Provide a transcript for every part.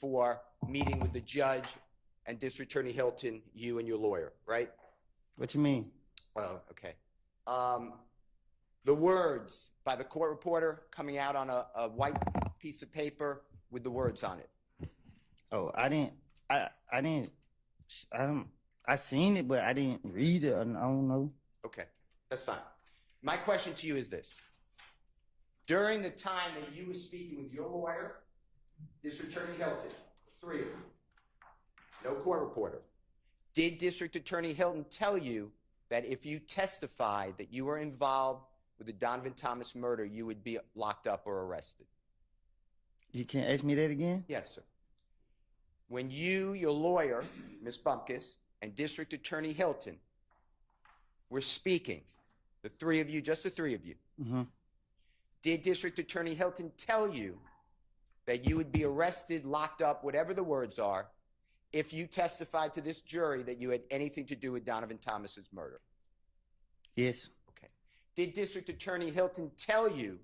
for meeting with the judge and District Attorney Hilton, you and your lawyer, right? What you mean? Oh, okay. The words by the court reporter coming out on a white piece of paper with the words on it. Oh, I seen it, but I didn't read it. I don't know. Okay, that's fine. My question to you is this. During the time that you were speaking with your lawyer, District Attorney Hilton, the three of you, no court reporter, did District Attorney Hilton tell you that if you testified that you were involved with the Donovan Thomas murder, you would be locked up or arrested? You can't ask me that again? Yes, sir. When you, your lawyer, Ms. Bumpkus, and District Attorney Hilton were speaking, the three of you, just the three of you, did District Attorney Hilton tell you that you would be arrested, locked up, whatever the words are, if you testified to this jury that you had anything to do with Donovan Thomas's murder? Yes. Okay. Did District Attorney Hilton tell you,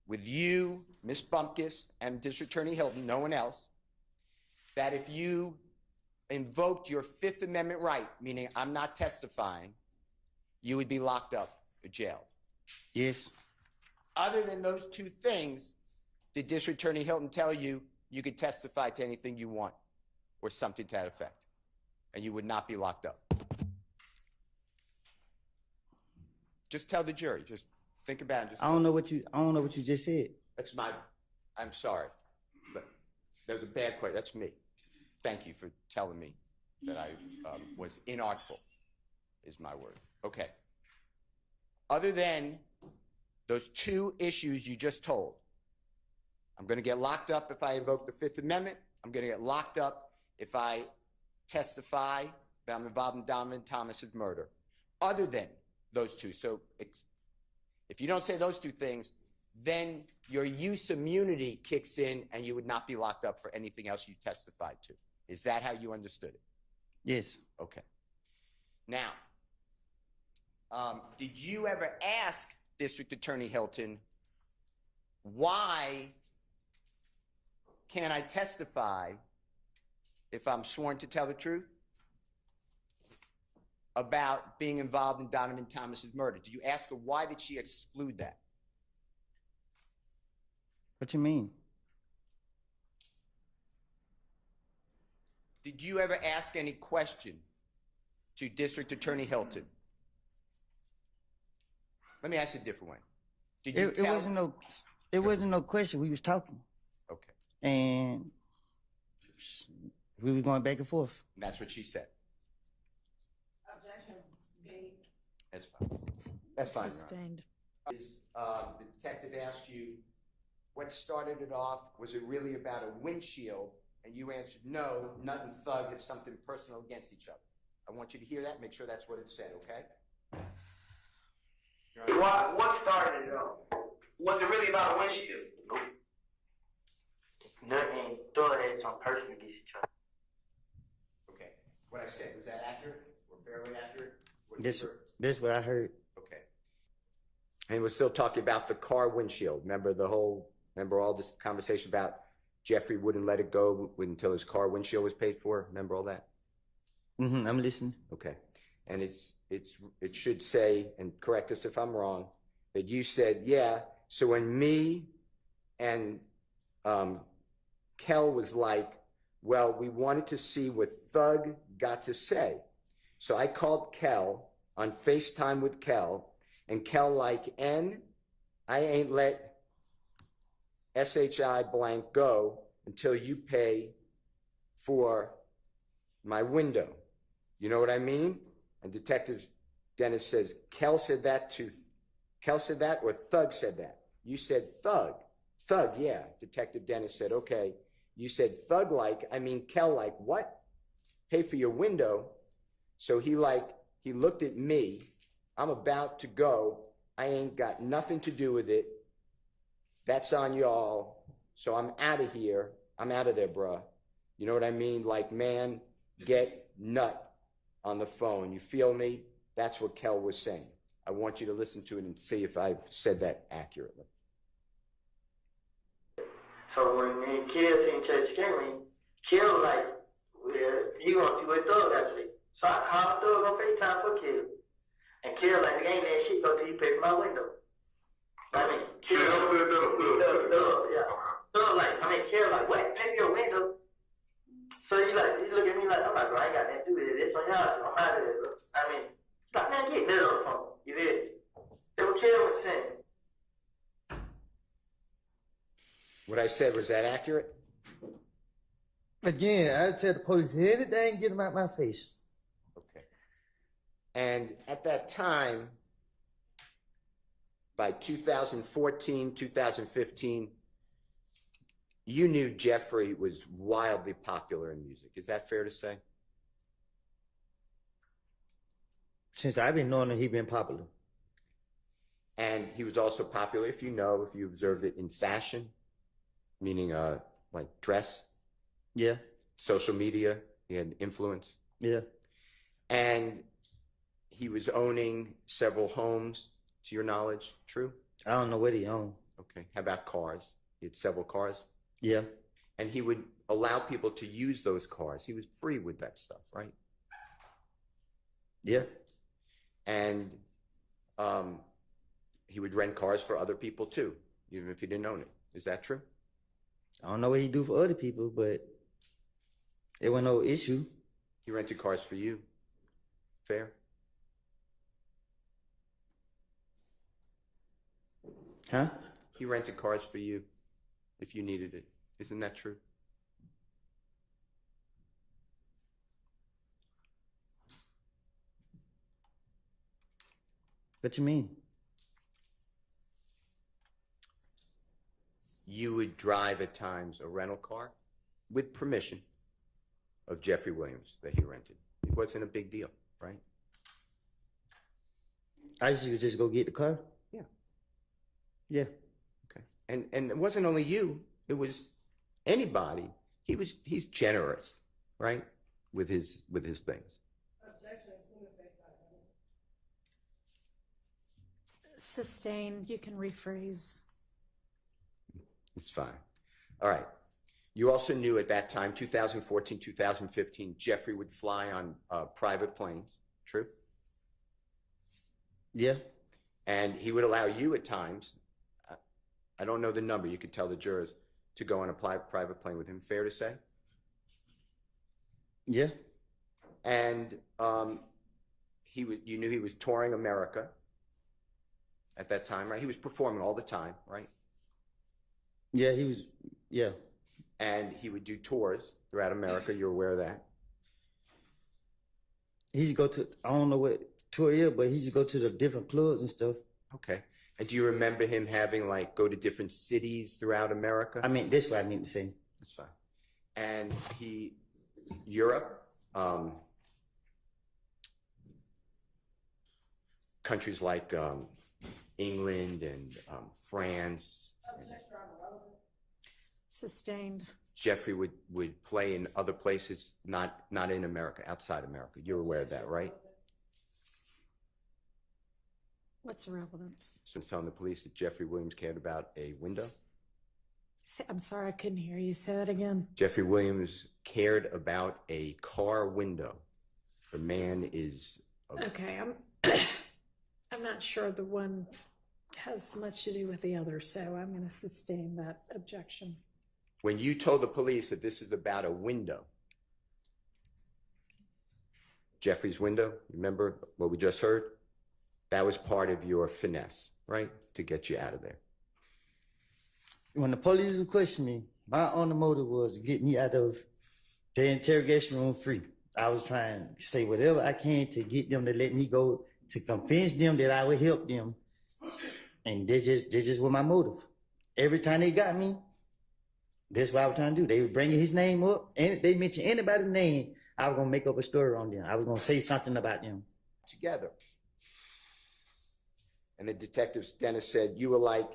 with you, Ms. Bumpkus, and District Attorney Hilton, no one else, that if you invoked your Fifth Amendment right, meaning I'm not testifying, you would be locked up or jailed? Yes. Other than those two things, did District Attorney Hilton tell you you could testify to anything you want or something to that effect, and you would not be locked up? Just tell the jury. Just think about it. I don't know what you just said. That's my. I'm sorry. But that was a bad question. That's me. Thank you for telling me that I was inartful, is my word. Okay. Other than those two issues you just told, I'm going to get locked up if I invoke the Fifth Amendment. I'm going to get locked up if I testify that I'm involved in Donovan Thomas's murder. Other than those two. So if you don't say those two things, then your use immunity kicks in and you would not be locked up for anything else you testified to. Is that how you understood it? Yes. Okay. Now, did you ever ask District Attorney Hilton, why can't I testify if I'm sworn to tell the truth about being involved in Donovan Thomas's murder? Did you ask her why did she exclude that? What you mean? Did you ever ask any question to District Attorney Hilton? Let me ask you a different way. Did you tell? It wasn't no question. We was talking. Okay. And we were going back and forth. And that's what she said. Objection made. That's fine. That's fine. Sustained. The detective asked you, what started it off? Was it really about a windshield? And you answered, no, nothing thug. It's something personal against each other. I want you to hear that. Make sure that's what it said, okay? What started it off? Was it really about a windshield? Nope. Nothing thug had some personal against each other. Okay. What I said, was that accurate or fairly accurate? This what I heard. Okay. And we're still talking about the car windshield. Remember all this conversation about Jeffrey wouldn't let it go until his car windshield was paid for? Remember all that? I'm listening. Okay. And it should say, and correct us if I'm wrong, that you said, yeah, so when me and Kel was like, well, we wanted to see what Thug got to say. So I called Kel on FaceTime with Kel, and Kel like, I ain't let SHI blank go until you pay for my window. You know what I mean? And Detective Dennis says, Kel said that or Thug said that? You said Thug. Thug, yeah. Detective Dennis said, okay. You said Thug like, I mean Kel like, what? Pay for your window. So he looked at me. I'm about to go. I ain't got nothing to do with it. That's on y'all. So I'm out of here. I'm out of there, bruh. You know what I mean? Like, man, get nut on the phone. You feel me? That's what Kel was saying. I want you to listen to it and see if I've said that accurately. So when me and Kill seen Church Henry, Kill like, well, you gonna see what Thug actually. So I called Thug on FaceTime for Kill. And Kill like, ain't that shit go till you pay for my window. I mean, Kill, yeah. Thug like, Kill like, what? Pay for your window? So he look at me like, I'm like, bro, I ain't got nothing to do with it. It's on y'all. I'm out of there, bro. I mean, stop, man, get that on the phone. You did. They were Kill was saying. What I said, was that accurate? Again, I tell the police anything, get them out my face. Okay. And at that time, by 2014, 2015, you knew Jeffrey was wildly popular in music. Is that fair to say? Since I've been knowing him, he been popular. And he was also popular, if you observed it, in fashion, meaning like dress. Yeah. Social media, he had influence. Yeah. And he was owning several homes, to your knowledge. True? I don't know what he owned. Okay. How about cars? He had several cars. Yeah. And he would allow people to use those cars. He was free with that stuff, right? Yeah. And he would rent cars for other people too, even if he didn't own it. Is that true? I don't know what he do for other people, but it wasn't no issue. He rented cars for you. Fair? Huh? He rented cars for you if you needed it. Isn't that true? What you mean? You would drive at times a rental car with permission of Jeffrey Williams that he rented. It wasn't a big deal, right? I used to just go get the car. Yeah. Yeah. Okay. And it wasn't only you, it was anybody. He's generous, right? With his things. Sustained, you can rephrase. It's fine. All right. You also knew at that time, 2014, 2015, Jeffrey would fly on private planes. True? Yeah. And he would allow you at times, I don't know the number, you could tell the jurors, to go on a private plane with him. Fair to say? Yeah. And you knew he was touring America at that time, right? He was performing all the time, right? Yeah, he was, yeah. And he would do tours throughout America. You're aware of that? He used to go to, I don't know what tour is, but he used to go to the different clubs and stuff. Okay. And do you remember him having, like, go to different cities throughout America? I mean, that's what I mean to say. That's fine. And Europe, countries like England and France. Sustained. Jeffrey would play in other places, not in America, outside America. You're aware of that, right? What's the relevance? So it's telling the police that Jeffrey Williams cared about a window. I'm sorry, I couldn't hear you. Say that again. Jeffrey Williams cared about a car window. The man is... Okay, I'm not sure the one has much to do with the other, so I'm going to sustain that objection. When you told the police that this is about a window, Jeffrey's window, remember what we just heard? That was part of your finesse, right? To get you out of there. When the police would question me, my only motive was to get me out of the interrogation room free. I was trying to say whatever I can to get them to let me go, to convince them that I would help them. And this just was my motive. Every time they got me, that's what I was trying to do. They were bringing his name up, and they mentioned anybody's name, I was going to make up a story on them. I was going to say something about them. Together. And the detectives, Dennis said, you were like,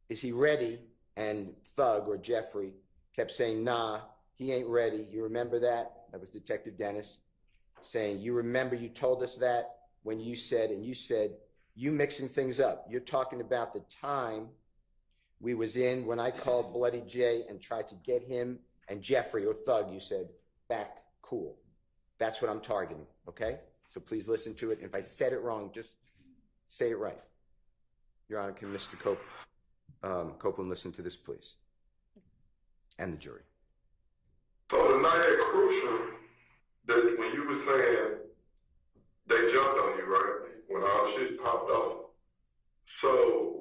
is he ready? And Thug, or Jeffrey, kept saying, nah, he ain't ready. You remember that? That was Detective Dennis saying, you remember you told us that when you said, you mixing things up. You're talking about the time we was in when I called Bloody J and tried to get him and Jeffrey or Thug, you said back cool. That's what I'm targeting, okay? So please listen to it. If I said it wrong, just say it right. Your Honor, can Mr. Copeland listen to this, please? And the jury. So the night at Crucial, that when you were saying they jumped on you, right? When all shit popped off. So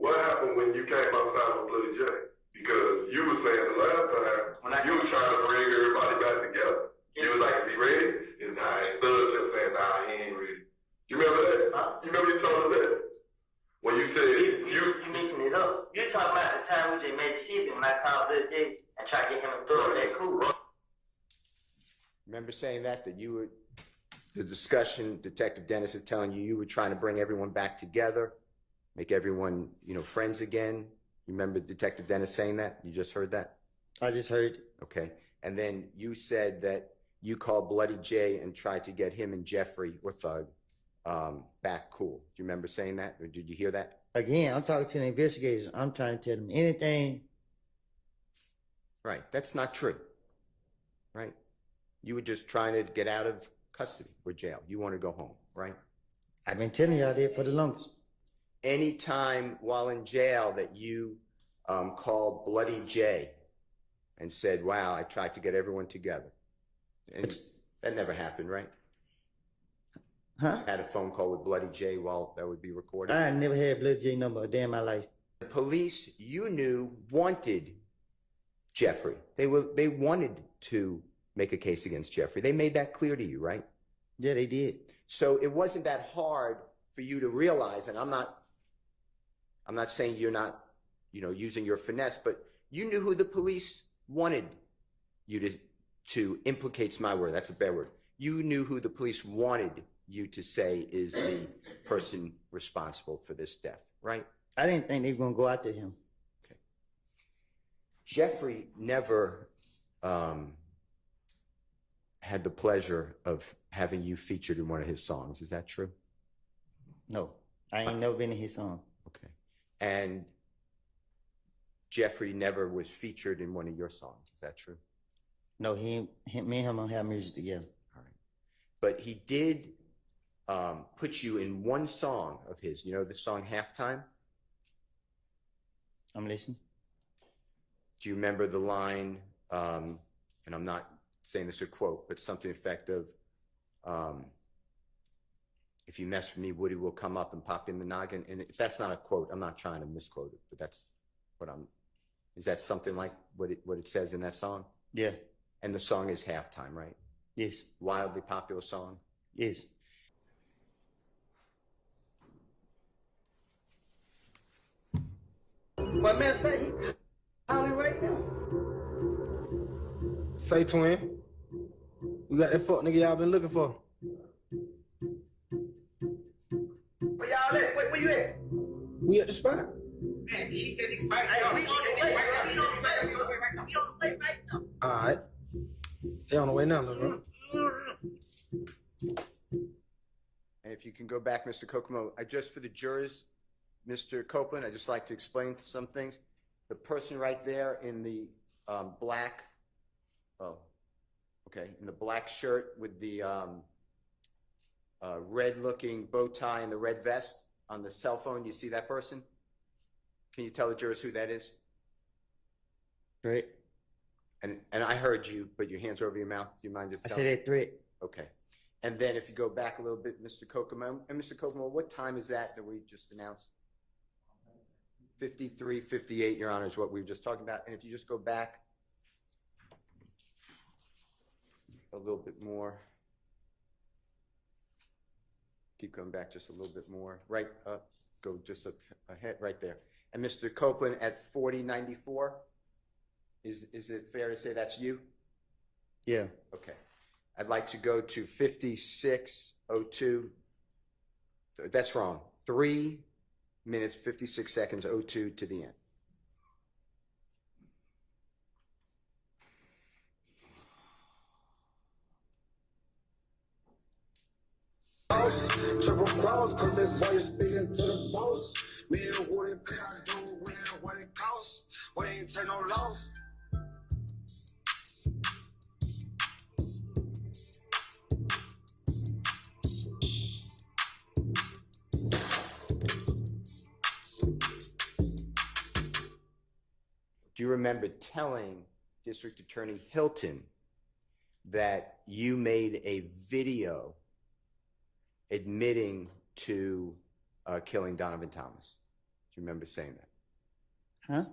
what happened when you came outside with Bloody J? Because you were saying the last time you were trying to bring everybody back together. You was like, is he ready? And nah, Thug just saying, nah, he ain't ready. You remember that? You remember you told us that? When you said You mixing it up. You talking about the time we just made the shit when I called this day and tried to get him to throw that cool. Remember saying that you were, the discussion, Detective Dennis is telling you, you were trying to bring everyone back together, make everyone, friends again. You remember Detective Dennis saying that? You just heard that? I just heard. Okay. And then you said that you called Bloody J and tried to get him and Jeffrey or Thug back cool. Do you remember saying that? Or did you hear that? Again, I'm talking to the investigators. I'm trying to tell them anything. Right. That's not true. Right. You were just trying to get out of custody or jail. You want to go home, right? I've been telling y'all that for the longest. Any time while in jail that you called Bloody J and said, wow, I tried to get everyone together. And that never happened, right? Huh? Had a phone call with Bloody J while that would be recorded. I never had Bloody J number a day in my life. The police you knew wanted Jeffrey. They wanted to make a case against Jeffrey. They made that clear to you, right? Yeah, they did. So it wasn't that hard for you to realize, and I'm not saying you're not, using your finesse, but you knew who the police wanted you to implicate's my word. That's a bad word. You knew who the police wanted you to say is the person responsible for this death, right? I didn't think they were going to go after him. Okay. Jeffrey never had the pleasure of having you featured in one of his songs. Is that true? No, I ain't never been in his song. Okay. And Jeffrey never was featured in one of your songs. Is that true? No, me and him don't have music together. All right. But he did put you in one song of his. You know the song Halftime? I'm listening. Do you remember the line, and I'm not saying this a quote, but something effective, if you mess with me, Woody will come up and pop in the noggin. And if that's not a quote, I'm not trying to misquote it, but that's what is that something like what it says in that song? Yeah. And the song is Halftime, right? Yes. Wildly popular song? Yes. But matter of fact, he's calling right now. Say, twin, we got that fuck nigga y'all been looking for. Where y'all at? Where you at? We at the spot. Man, keep that nigga right now. We on the way right now. We on the way right now. All right. They on the way now, little bro. And if you can go back, Mr. Kokomo, just for the jurors, Mr. Copeland, I'd just like to explain some things. The person right there in the black, in the black shirt with the red-looking bow tie and the red vest on the cell phone, you see that person? Can you tell the jurors who that is? Threat. And I heard you, but your hands are over your mouth. Do you mind just I telling said me? that threat. Okay. And then if you go back a little bit, Mr. Kokomo, and Mr. Kokomo, what time is that we just announced? 53:58, Your Honor, is what we were just talking about. And if you just go back a little bit more, keep going back just a little bit more, right up, go just ahead, right there. And Mr. Copeland at 4094, is it fair to say that's you? Yeah. Okay. I'd like to go to 5602. That's wrong. 3 minutes, 56 seconds, 02 to the end. Triple cross, cause this boy is speaking to the boss. Me and Woody can I do, we ain't what it costs. We ain't take no loss. Do you remember telling District Attorney Hilton that you made a video admitting to killing Donovan Thomas? Do you remember saying that? Huh?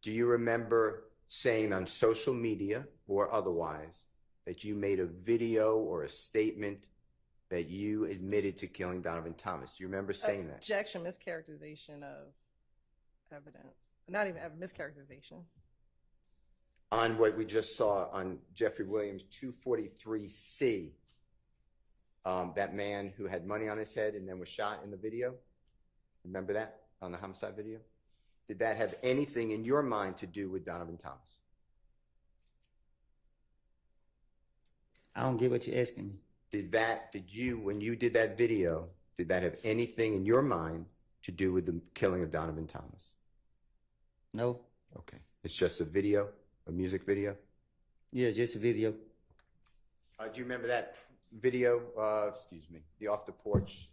Do you remember saying on social media or otherwise that you made a video or a statement that you admitted to killing Donovan Thomas? Do you remember saying that? Objection, mischaracterization of evidence. Not even mischaracterization. On what we just saw on Jeffrey Williams 243C, that man who had money on his head and then was shot in the video? Remember that on the homicide video? Did that have anything in your mind to do with Donovan Thomas? I don't get what you're asking me. When you did that video, did that have anything in your mind to do with the killing of Donovan Thomas? No. Okay. It's just a video, a music video? Yeah, just a video. Do you remember that video, the off the porch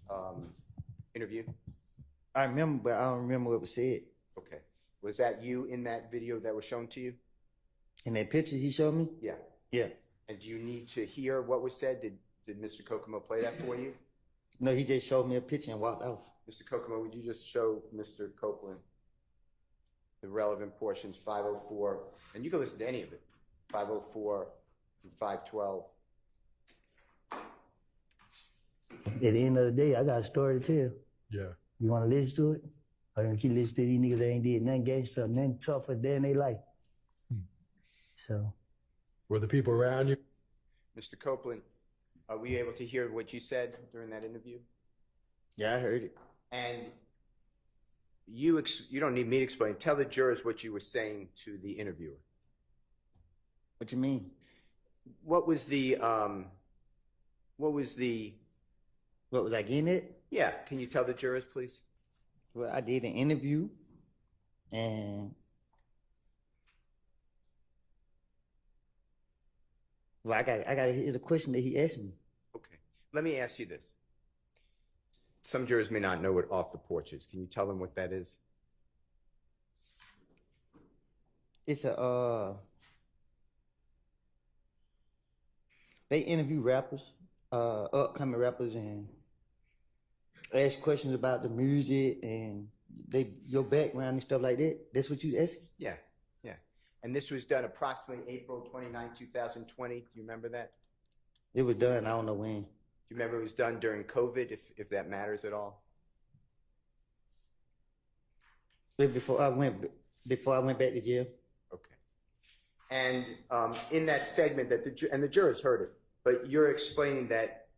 interview? I remember, but I don't remember what was said. Okay. Was that you in that video that was shown to you? In that picture he showed me? Yeah. Yeah. And do you need to hear what was said? Did Mr. Kokomo play that for you? No, he just showed me a picture and walked off. Mr. Kokomo, would you just show Mr. Copeland the relevant portions, 504, and you can listen to any of it, 504 and 512. At the end of the day, I got a story to tell. Yeah. You want to listen to it? Or you keep listening to these niggas that ain't did nothing gangster, nothing tougher than they life. So. Were the people around you? Mr. Copeland, are we able to hear what you said during that interview? Yeah, I heard it. And you don't need me to explain. Tell the jurors what you were saying to the interviewer. What you mean? What was I getting at? Yeah, can you tell the jurors, please? Well, I did an interview, and well, I got to hear the question that he asked me. Okay, let me ask you this. Some jurors may not know what off the porch is. Can you tell them what that is? It's they interview rappers, upcoming rappers, and ask questions about the music and your background and stuff like that. That's what you ask? Yeah. And this was done approximately April 29, 2020. Do you remember that? It was done. I don't know when. Do you remember it was done during COVID, if that matters at all? Before I went back to jail. Okay. And in that segment, the jurors heard it, but you're explaining that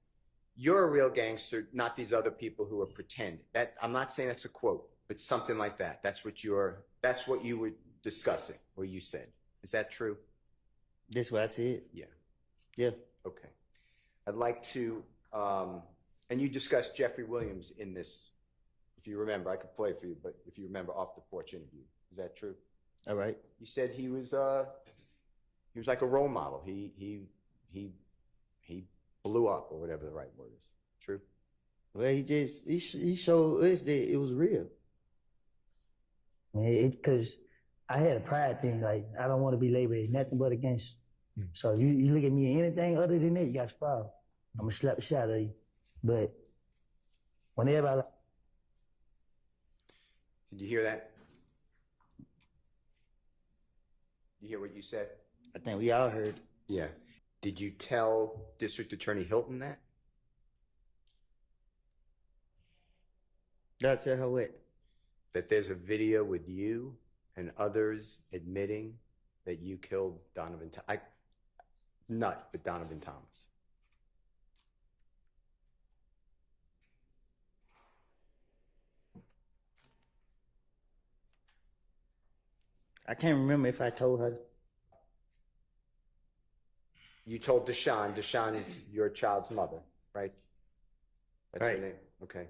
you're a real gangster, not these other people who are pretending. I'm not saying that's a quote, but something like that. That's what you were discussing, or you said. Is that true? That's what I said. Yeah. Yeah. Okay. I'd like to, and you discussed Jeffrey Williams in this. If you remember, I could play for you, but if you remember off the porch interview, is that true? All right. You said he was like a role model. He blew up, or whatever the right word is. True? Well, he showed us that it was real. Because I had a pride thing, like I don't want to be labeled as nothing but a gangster. So you look at me anything other than that, you got a problem. I'm gonna slap the shit out of you. But whenever I Did you hear that? You hear what you said? I think we all heard. Yeah. Did you tell District Attorney Hilton that? Did I tell her what? That there's a video with you and others admitting that you killed Donovan Thomas. But Donovan Thomas. I can't remember if I told her. You told Deshawn. Deshawn is your child's mother, right? That's right. Her name. Okay.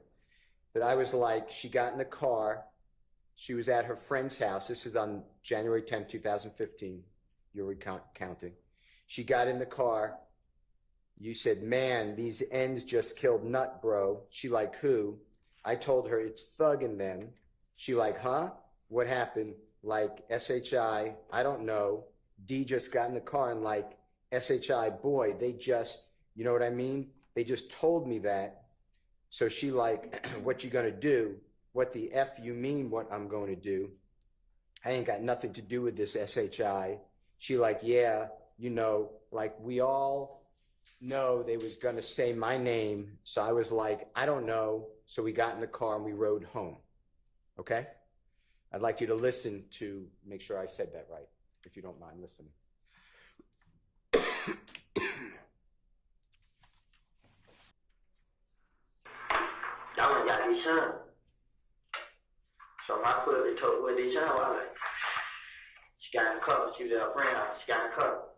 That I was like, she got in the car. She was at her friend's house. This is on January 10th, 2015. You're recounting. She got in the car. You said, man, these ends just killed Nut, bro. She like, who? I told her it's Thug in them. She like, huh? What happened? like SHI, I don't know. D just got in the car and like SHI, boy, they just, you know what I mean? They just told me that. So she like, what you gonna do? What the F you mean what I'm going to do? I ain't got nothing to do with this SHI. She like, yeah, you know, like we all know they was gonna say my name. So I was like, I don't know. So we got in the car and we rode home. Okay? I'd like you to listen to make sure I said that right, if you don't mind listening. That one got his son. So my cousin told what his son was like. She got in the car. She was at her friend's house. She got in the car.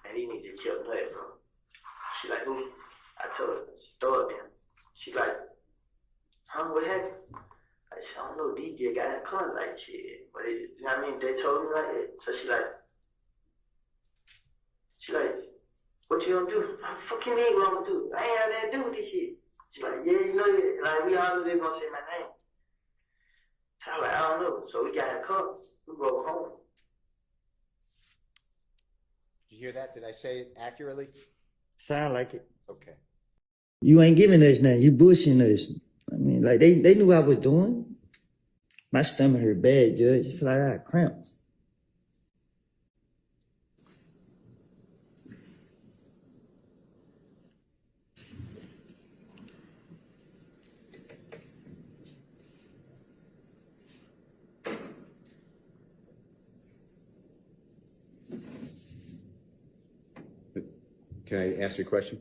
And he needed to chill play from. She like, who? I told her, she throw it in. She like, huh, what happened? I said, I don't know, DJ got in the car like shit. But it, you know what I mean? They told me like that. So she like, what you gonna do? What the fuck you mean what I'm gonna do? I ain't had nothing to do with this shit. She's like, yeah, you know it. Like, we all knew they gonna say my name. So I was like, I don't know. So we got in the car. We drove home. Did you hear that? Did I say it accurately? Sound like it. Okay. You ain't giving us nothing. You bushing us. I mean, like, they knew what I was doing. My stomach hurt bad, Judge. I feel like I had cramps. Can I ask you a question?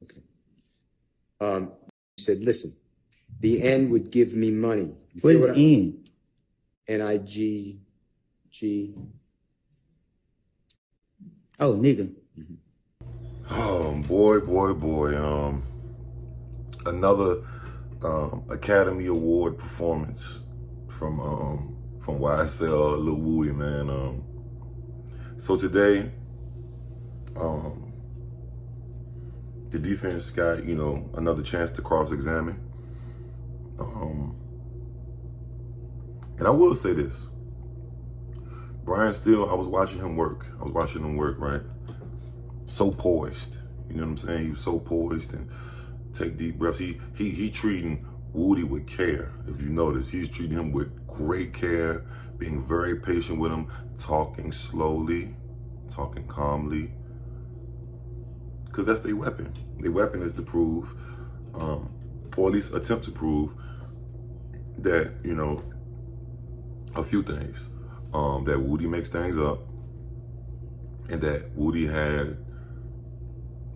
Okay. He said, listen, the N would give me money. What is N? N-I-G-G. Oh, nigga. Oh, boy. Another Academy Award performance from YSL, Lil Woody, man. So today, the defense got, you know, another chance to cross-examine. And I will say this. Brian Steele, I was watching him work, right? So poised. You know what I'm saying? He was so poised and take deep breaths. He treating Woody with care. If you notice, he's treating him with great care, being very patient with him, talking slowly, talking calmly. Because that's their weapon. Their weapon is to prove, or at least attempt to prove, that, you know, a few things. That Woody makes things up, and that Woody had,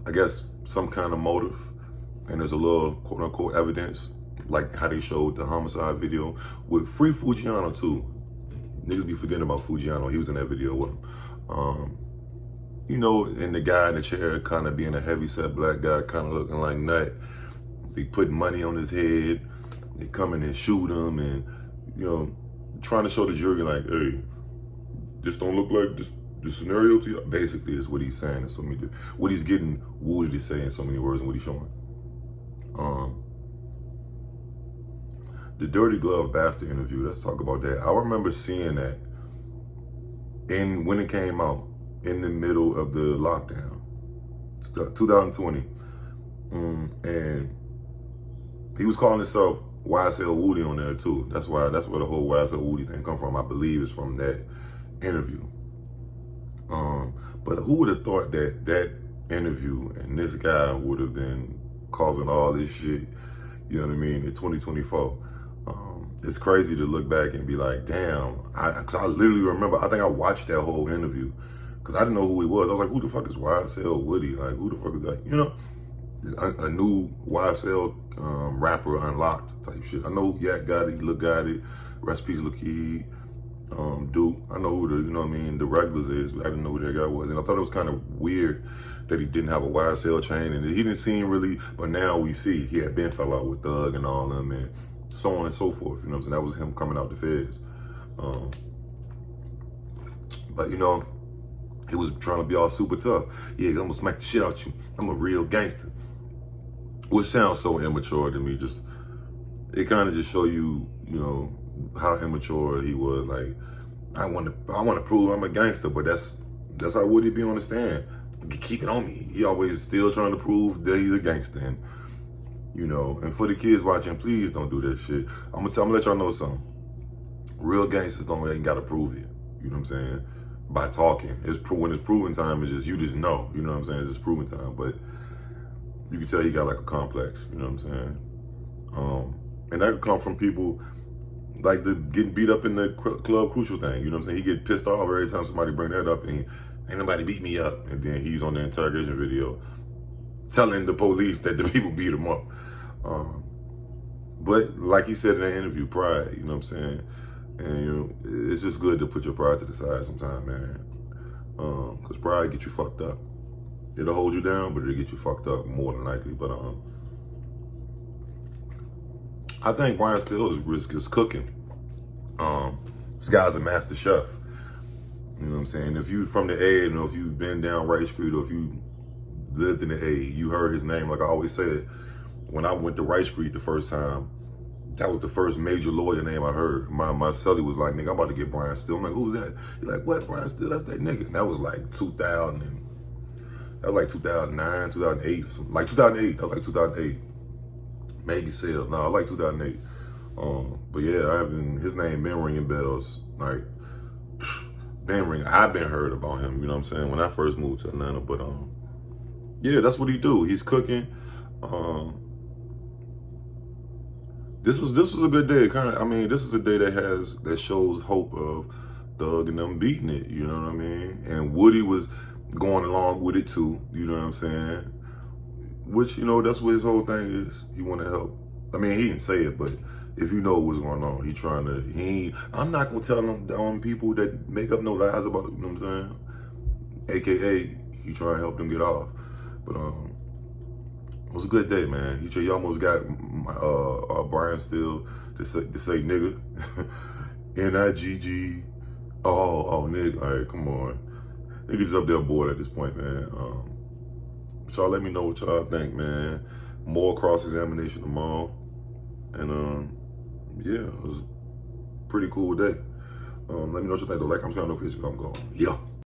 I guess, some kind of motive, and there's a little quote-unquote evidence, like how they showed the homicide video with Free Fugiano too. Niggas be forgetting about Fugiano. He was in that video with him. You know, and the guy in the chair kind of being a heavy-set black guy, kind of looking like Nut. They put money on his head. They come in and shoot him, and, you know, trying to show the jury like, hey, this don't look like this scenario to you. Basically, is what he's saying in so many, what he's getting Woody to say in so many words, and what he's showing. The Dirty Glove Bastard interview. Let's talk about that. I remember seeing that when it came out in the middle of the lockdown, 2020, and he was calling himself YSL Woody on there too. That's where the whole YSL Woody thing come from. I believe is from that interview. But who would have thought that interview and this guy would have been causing all this shit, you know what I mean, in 2024. It's crazy to look back and be like, damn, cause I literally remember, I think I watched that whole interview because I didn't know who he was. I was like, who the fuck is YSL Woody? Like, who the fuck is that? You know, a new YSL rapper unlocked type shit. I know Yak Gotti, Lil Gotti, Recipes Lakeed, Duke. I know who the, you know what I mean, the regulars is, but I didn't know who that guy was. And I thought it was kind of weird that he didn't have a YSL chain, and he didn't seem really, but now we see he had been fell out with Thug and all them, and so on and so forth. You know what I'm saying? That was him coming out the feds. But you know, he was trying to be all super tough. Yeah, I'm gonna smack the shit out you. I'm a real gangster. Which sounds so immature to me. It kind of just show you, you know, how immature he was. Like, I want to prove I'm a gangster, but that's how Woody be on the stand. Keep it on me. He always still trying to prove that he's a gangster. And, you know, and for the kids watching, please don't do that shit. I'm gonna let y'all know something. Real gangsters ain't gotta prove it. You know what I'm saying? By talking. When it's proven time, it's just, you just know. You know what I'm saying? It's just proven time. But you can tell he got like a complex. You know what I'm saying? And that could come from people like the getting beat up in the Club Crucial thing. You know what I'm saying? He get pissed off every time somebody bring that up, and ain't nobody beat me up. And then he's on the interrogation video telling the police that the people beat him up. But like he said in that interview, pride, you know what I'm saying? And you know, it's just good to put your pride to the side sometime, man. Cause pride get you fucked up. It'll hold you down, but it'll get you fucked up more than likely. But I think Brian Steele is cooking. This guy's a master chef. You know what I'm saying? If you from the A, you know, if you've been down Wright Street, or if you lived in the A, you heard his name. Like I always said, when I went to Wright Street the first time, that was the first major lawyer name I heard. My celly was like, nigga, I'm about to get Brian Steele. I'm like, who's that? He's like, what, Brian Steele? That's that nigga. And that was like 2000. That was like 2009, 2008, something. Like 2008. That was like 2008. Maybe Sale. No, like 2008. But yeah, his name been ringing bells. Like, been ringing. I've been heard about him, you know what I'm saying, when I first moved to Atlanta. But yeah, that's what he do. He's cooking. This was a good day. This is a day that shows hope of Thug and them beating it, you know what I mean? And Woody was going along with it too, you know what I'm saying? Which, you know, that's what his whole thing is. He want to help. I mean, he didn't say it, but if you know what's going on, I'm not going to tell them people that make up no lies about it, you know what I'm saying? AKA, he trying to help them get off. But it was a good day, man. He almost got Brian Steele to say nigga. N-I-G-G. Oh, nigga. All right, come on. Niggas up there bored at this point, man. Y'all let me know what y'all think, man. More cross-examination tomorrow. And, yeah, it was a pretty cool day. Let me know what you think, though. Like, I'm saying, no, please, I'm going. Yeah.